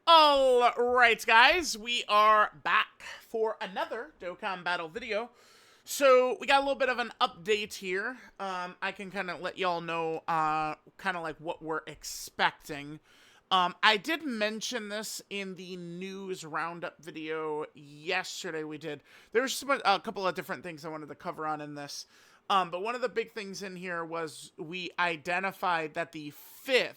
All right, guys, we are back for another Dokkan Battle video. So we got a little bit of an update here. I can kind of let y'all know kind of like what we're expecting. I did mention this in the news roundup video yesterday we did. There's a couple of different things I wanted to cover on in this. But one of the big things in here was we identified that the 5th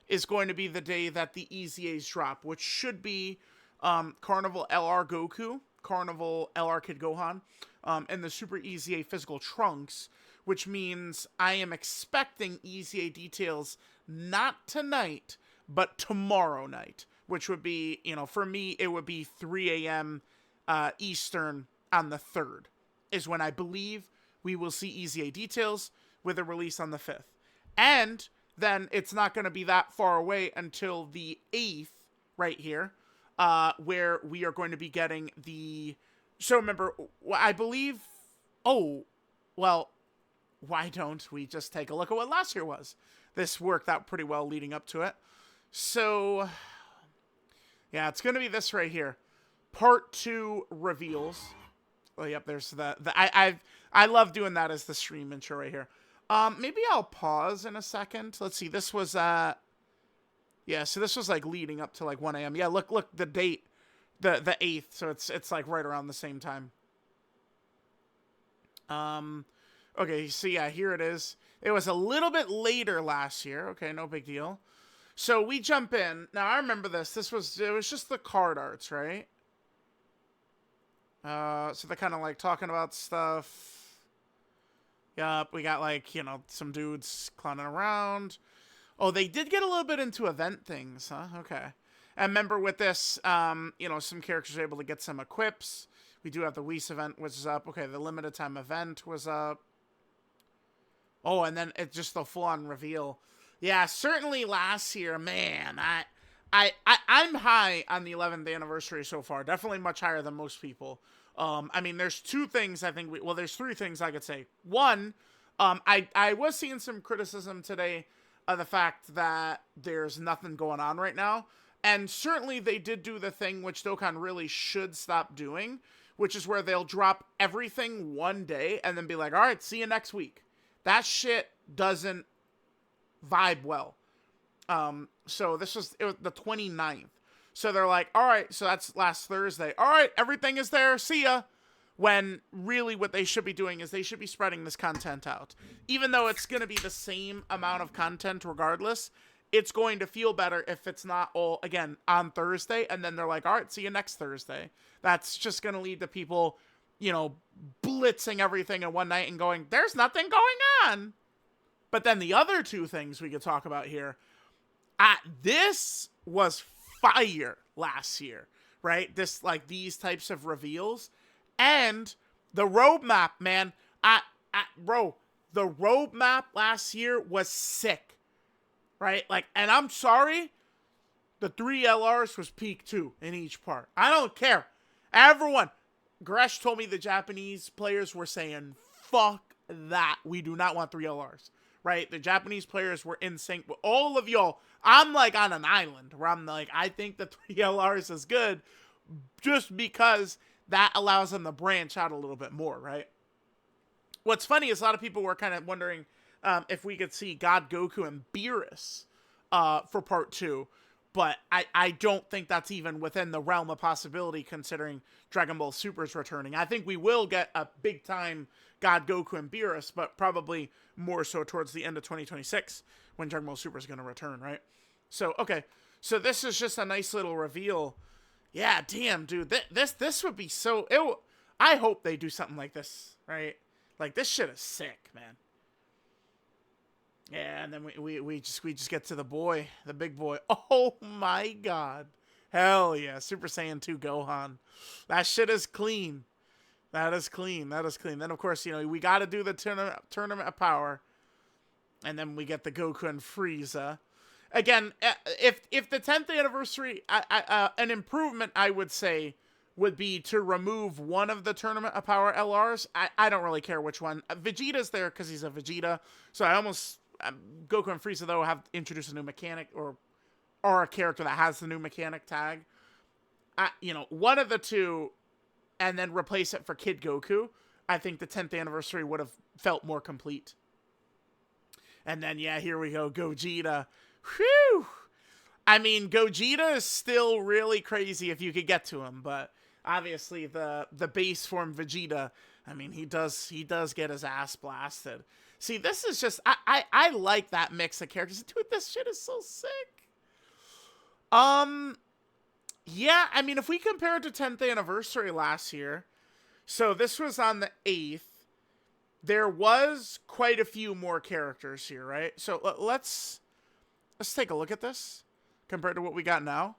is going to be the day that the EZAs drop, which should be Carnival LR Goku, Carnival LR Kid Gohan, and the Super EZA Physical Trunks, which means I am expecting EZA details not tonight, but tomorrow night, which would be, for me, it would be 3 a.m. Eastern on the 3rd, is when I believe we will see EZA details with a release on the 5th. And then it's not going to be that far away until the 8th, right here, where we are going to be getting the... So remember, I believe... Oh, well, why don't we just take a look at what last year was? This worked out pretty well leading up to it. So, yeah, it's going to be this right here. Part 2 reveals. Oh, yep, there's I love doing that as the stream intro right here. Maybe I'll pause in a second. Let's see. This was, yeah, so this was like leading up to like 1 a.m. Yeah, look, the date, the 8th. So it's like right around the same time. Okay, so yeah, here it is. It was a little bit later last year. Okay, no big deal. So we jump in. Now I remember this. It was just the card arts, right? So they're kind of like talking about stuff. Yup, we got like, some dudes clowning around. Oh, they did get a little bit into event things, huh? Okay. And remember with this, some characters are able to get some equips. We do have the Whis event, which is up. Okay, the limited time event was up. Oh, and then it's just the full-on reveal. Yeah, certainly last year, man, I'm high on the 11th anniversary so far. Definitely much higher than most people. I mean, there's two things I think there's three things I could say. One, I was seeing some criticism today of the fact that there's nothing going on right now. And certainly they did do the thing which Dokkan really should stop doing, which is where they'll drop everything one day and then be like, all right, see you next week. That shit doesn't vibe well. So it was the 29th. So they're like, all right, so that's last Thursday. All right, everything is there. See ya. When really what they should be doing is they should be spreading this content out. Even though it's going to be the same amount of content regardless, it's going to feel better if it's not all, again, on Thursday. And then they're like, all right, see you next Thursday. That's just going to lead to people, blitzing everything in one night and going, there's nothing going on. But then the other two things we could talk about here, this was fire last year, right? This, like, these types of reveals. And the roadmap, man, bro, the roadmap last year was sick, right? Like, and I'm sorry, the 3 LRs was peak 2 in each part. I don't care. Everyone, Gresh told me the Japanese players were saying, fuck that. We do not want 3 LRs. Right? The Japanese players were in sync with all of y'all. I'm like on an island where I'm like, I think the 3 LRs is good just because that allows them to branch out a little bit more, right? What's funny is a lot of people were kind of wondering if we could see God Goku and Beerus for part 2. But I don't think that's even within the realm of possibility considering Dragon Ball Super's returning. I think we will get a big time God Goku and Beerus, but probably more so towards the end of 2026 when Dragon Ball Super is going to return, right? So, okay. So this is just a nice little reveal. Yeah, damn, dude. This would be so... I hope they do something like this, right? Like, this shit is sick, man. Yeah, and then we just get to the big boy. Oh my god. Hell yeah. Super Saiyan 2 Gohan. That shit is clean. That is clean. Then, of course, we got to do the tournament of power. And then we get the Goku and Frieza. Again, if the 10th anniversary, an improvement, I would say, would be to remove one of the tournament of power LRs. I don't really care which one. Vegeta's there because he's a Vegeta. So I almost... Goku and Frieza, though, have introduced a new mechanic, or or a character that has the new mechanic tag, you know, one of the two, and then replace it for Kid Goku, I think the 10th anniversary would have felt more complete. And then, yeah, here we go, Gogeta. Whew! I mean, Gogeta is still really crazy if you could get to him, but obviously the base form Vegeta, I mean, he does get his ass blasted. See, this is just, I like that mix of characters. Dude, this shit is so sick. Yeah, I mean, if we compare it to 10th anniversary last year, so this was on the 8th, there was quite a few more characters here, right? So let's take a look at this compared to what we got now.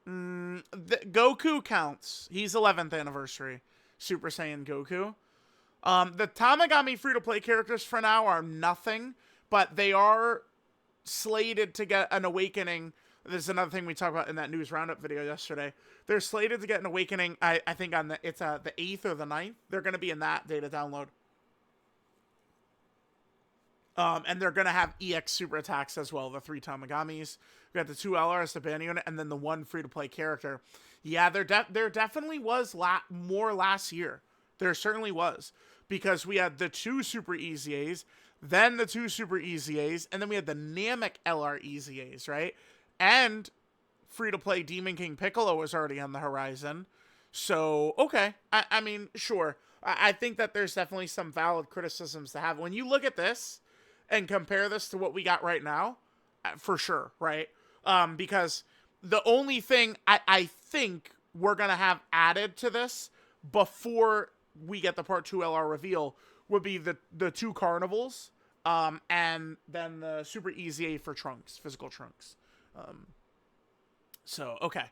Goku counts. He's 11th anniversary. Super Saiyan Goku. The Tamagami free-to-play characters for now are nothing, but they are slated to get an awakening. This is another thing we talked about in that news roundup video yesterday. They're slated to get an awakening, I think, on the 8th or the 9th. They're going to be in that data download. And they're going to have EX super attacks as well, the 3 Tamagamis. We got the 2 LRs, the band unit, and then the 1 free-to-play character. Yeah, there definitely was more last year. There certainly was. Because we had the 2 Super EZAs, then the 2 Super EZAs, and then we had the Namek LR EZAs, right? And free-to-play Demon King Piccolo was already on the horizon. So, okay. I mean, sure. I think that there's definitely some valid criticisms to have. When you look at this and compare this to what we got right now, for sure, right? Because the only thing I think we're going to have added to this before we get the Part 2 LR reveal would be the 2 Carnivals, and then the Super EZA for Trunks, physical Trunks. So, okay.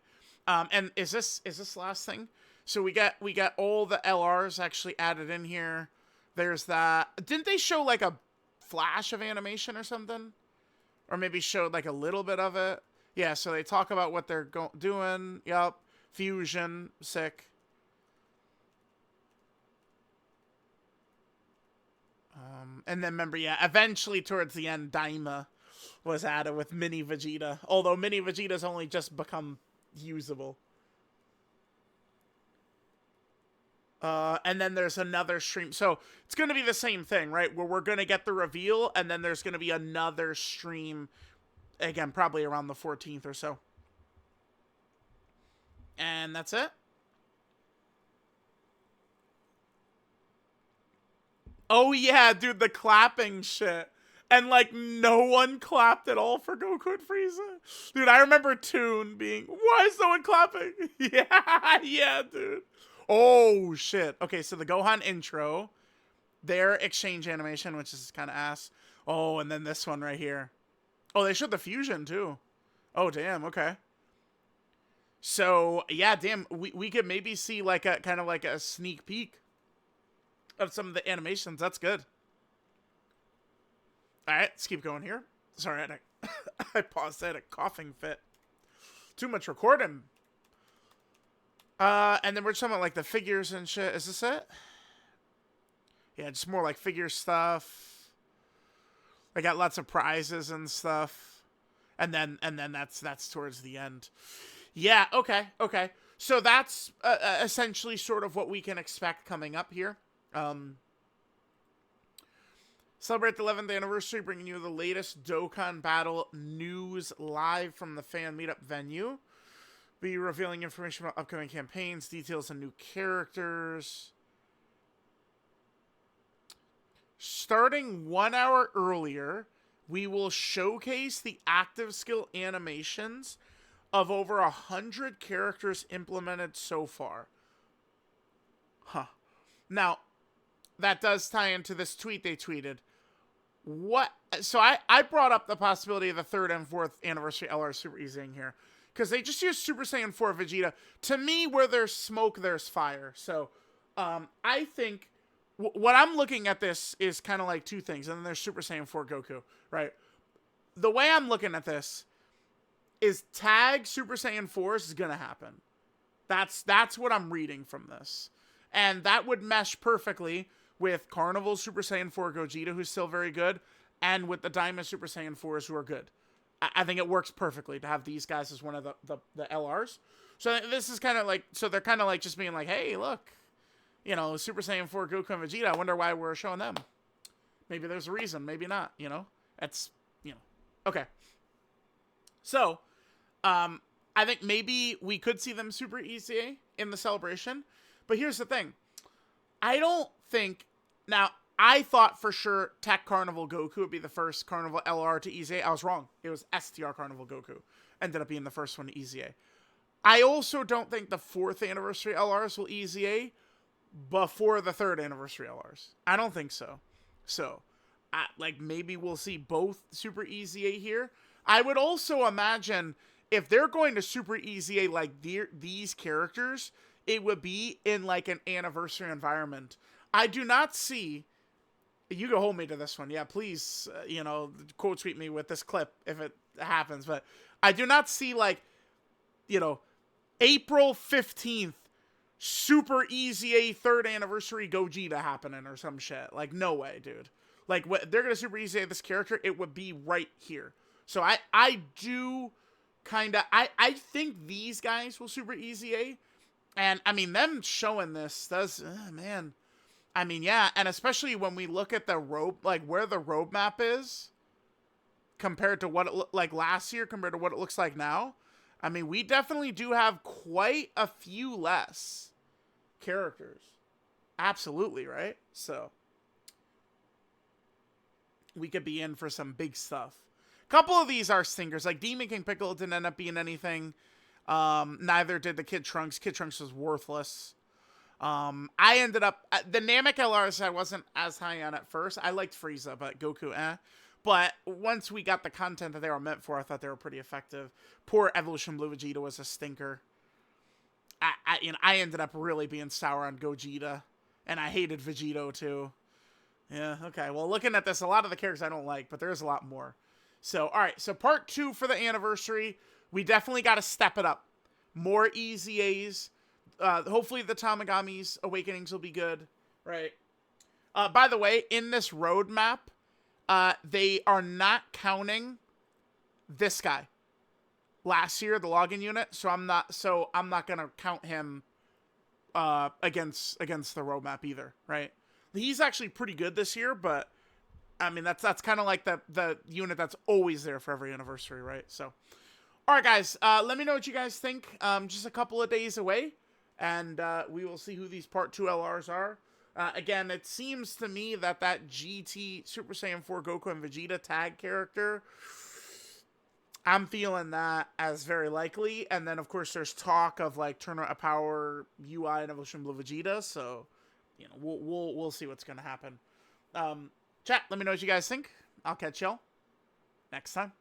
And is this the last thing? So we got all the LRs actually added in here. There's that. Didn't they show like a flash of animation or something? Or maybe showed like a little bit of it? Yeah, so they talk about what they're doing. Yup. Fusion. Sick. And then remember, yeah, eventually towards the end, Daima was added with Mini Vegeta. Although Mini Vegeta's only just become usable. And then there's another stream. So it's going to be the same thing, right? Where we're going to get the reveal, and then there's going to be another stream. Again, probably around the 14th or so. And that's it. Oh, yeah, dude, the clapping shit. And, like, no one clapped at all for Goku and Frieza. Dude, I remember Toon being, why is no one clapping? Yeah, dude. Oh, shit. Okay, so the Gohan intro, their exchange animation, which is kind of ass. Oh, and then this one right here. Oh, they showed the fusion, too. Oh, damn, okay. So, yeah, damn, we could maybe see, like, a kind of like a sneak peek of some of the animations. That's good. All right, let's keep going here. Sorry, I paused. I had a coughing fit. Too much recording. And then we're talking about like the figures and shit. Is this it? Yeah, just more like figure stuff. I got lots of prizes and stuff. And then that's towards the end. Yeah. Okay. So that's essentially sort of what we can expect coming up here. Celebrate the 11th anniversary, bringing you the latest Dokkan Battle news live from the fan meetup venue. Be revealing information about upcoming campaigns, details on new characters. Starting 1 hour earlier, we will showcase the active skill animations of over 100 characters implemented so far. Huh. Now, that does tie into this tweet they tweeted. What? So I brought up the possibility of the 3rd and 4th anniversary LR Super Easy in here. Because they just use Super Saiyan 4 Vegeta. To me, where there's smoke, there's fire. So, I think what I'm looking at this is kind of like 2 things. And then there's Super Saiyan 4 Goku, right? The way I'm looking at this is tag Super Saiyan 4s is going to happen. That's what I'm reading from this. And that would mesh perfectly with Carnival Super Saiyan 4 Gogeta, who's still very good, and with the Diamond Super Saiyan 4s, who are good. I think it works perfectly to have these guys as one of the LRs. So this is kind of like, so they're kind of like just being like, hey, look, you know, Super Saiyan 4 Goku and Vegeta. I wonder why we're showing them. Maybe there's a reason, maybe not, you know? That's, you know. Okay. So, I think maybe we could see them Super EZA in the celebration. But here's the thing. I don't think... Now, I thought for sure Tech Carnival Goku would be the first Carnival LR to EZA. I was wrong. It was STR Carnival Goku. Ended up being the first one to EZA. I also don't think the 4th anniversary LRs will EZA before the 3rd anniversary LRs. I don't think so. So, like, maybe we'll see both Super EZA here. I would also imagine if they're going to Super EZA like these characters, it would be in, like, an anniversary environment. I do not see... You can hold me to this one. Yeah, please, you know, quote tweet me with this clip if it happens. But I do not see, like, you know, April 15th, Super EZA 3rd anniversary Gogeta happening or some shit. Like, no way, dude. Like, they're going to Super EZA this character, it would be right here. So I do kind of... I think these guys will Super EZA. And, I mean, them showing this does... man... I mean, yeah, and especially when we look at the road, like where the roadmap is compared to what it looked like last year, compared to what it looks like now. I mean, we definitely do have quite a few less characters. Absolutely, right? So, we could be in for some big stuff. A couple of these are stinkers. Like, Demon King Piccolo didn't end up being anything. Neither did the Kid Trunks. Kid Trunks was worthless. I ended up... The Namek LRs I wasn't as high on at first. I liked Frieza, but Goku, eh. But once we got the content that they were meant for, I thought they were pretty effective. Poor Evolution Blue Vegeta was a stinker. I ended up really being sour on Gogeta. And I hated Vegito, too. Yeah, okay. Well, looking at this, a lot of the characters I don't like, but there is a lot more. So, alright. So, part 2 for the anniversary. We definitely got to step it up. More EZAs. Hopefully the Tamagami's Awakenings will be good, right? By the way, in this roadmap, they are not counting this guy. Last year, the login unit, so I'm not gonna count him against the roadmap either, right? He's actually pretty good this year, but I mean that's kind of like the unit that's always there for every anniversary, right? So, all right, guys, let me know what you guys think. Just a couple of days away. And we will see who these Part 2 LRs are. Again, it seems to me that GT Super Saiyan 4 Goku and Vegeta tag character, I'm feeling that as very likely. And then, of course, there's talk of, like, Tournament of Power UI and Evolution Blue Vegeta. So, you know, we'll see what's going to happen. Chat, let me know what you guys think. I'll catch y'all next time.